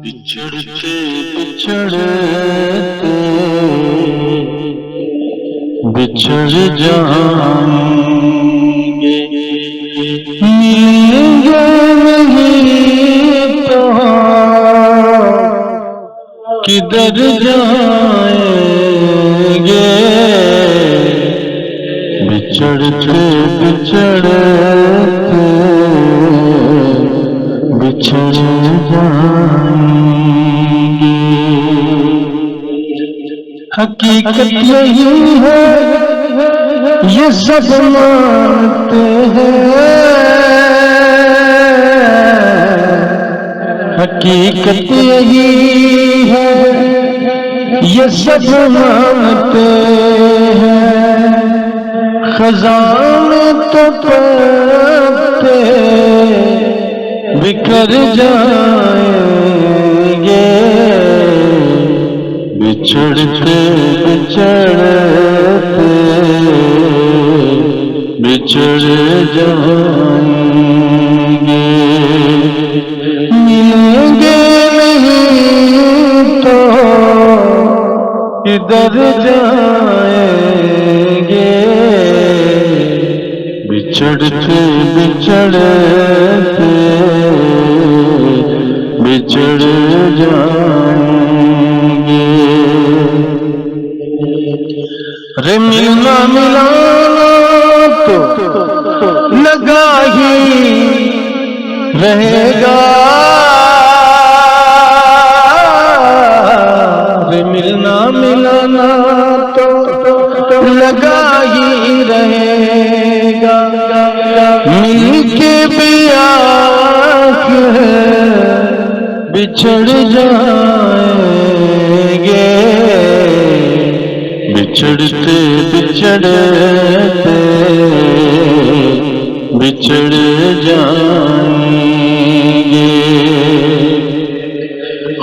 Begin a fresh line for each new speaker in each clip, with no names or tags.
بچھڑتے بچھڑتے بچھڑ جائیں گے، ملیں گے نہیں تو کدھر جائیں گے، بچھڑتے بچھڑتے بچھڑ جائیں گے۔ حقیقت یہی ہے یہ سب مانتے ہیں، حقیقت یہی ہے یہ سب مانتے ہیں، خزانے تو پتے بکھر جائیں گے، بچھڑتے بچھڑتے بچھڑ جائیں گے، ملیں گے نہیں تو کدھر جائیں گے، بچھڑتے بچھڑتے بچھڑ جائیں گے۔ رے ملنا ملانا تو لگا ہی رہے گا، رے ملنا ملانا تو لگا ہی رہے گا، مل کے بھی آخر بچھڑ جائیں گے، بچھڑتے بچھڑتے بچھڑ جائیں گے۔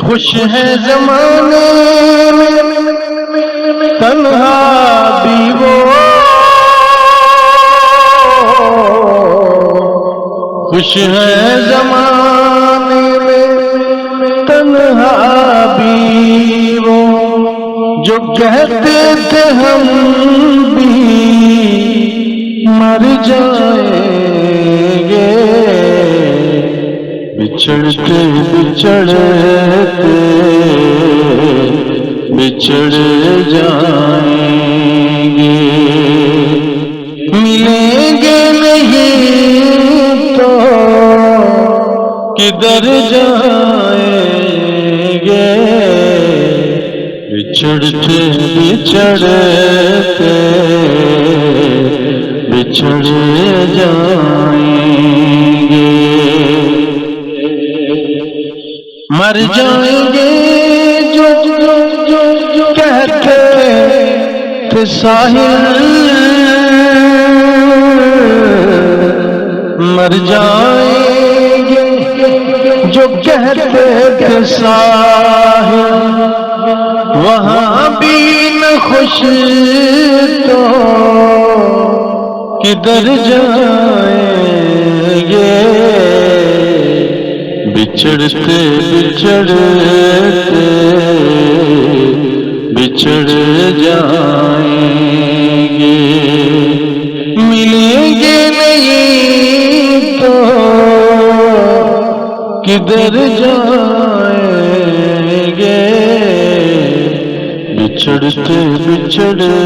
خوش ہے زمانے میں تنہا بھی وہ، خوش ہے زمانے میں تنہا بھی وہ، جو کہتے تھے ہم بھی مر جائیں گے، بچھڑتے بچھڑتے بچھڑ جائیں گے، ملیں گے نہیں تو کدھر جائیں گے، بچھڑتے بچھڑتے بچھڑ جائیں گے، مر جائیں گے جو کہتے تھے ساحل، مر جائیں گے جو کہتے تھے ساحل، وہاں بھی نہ خوش تو کدھر جائیں گے، بچھڑتے بچھڑتے بچھڑ جائیں گے، ملیں گے نہیں تو کدھر جائیں گے، بچھڑتے بچھڑتے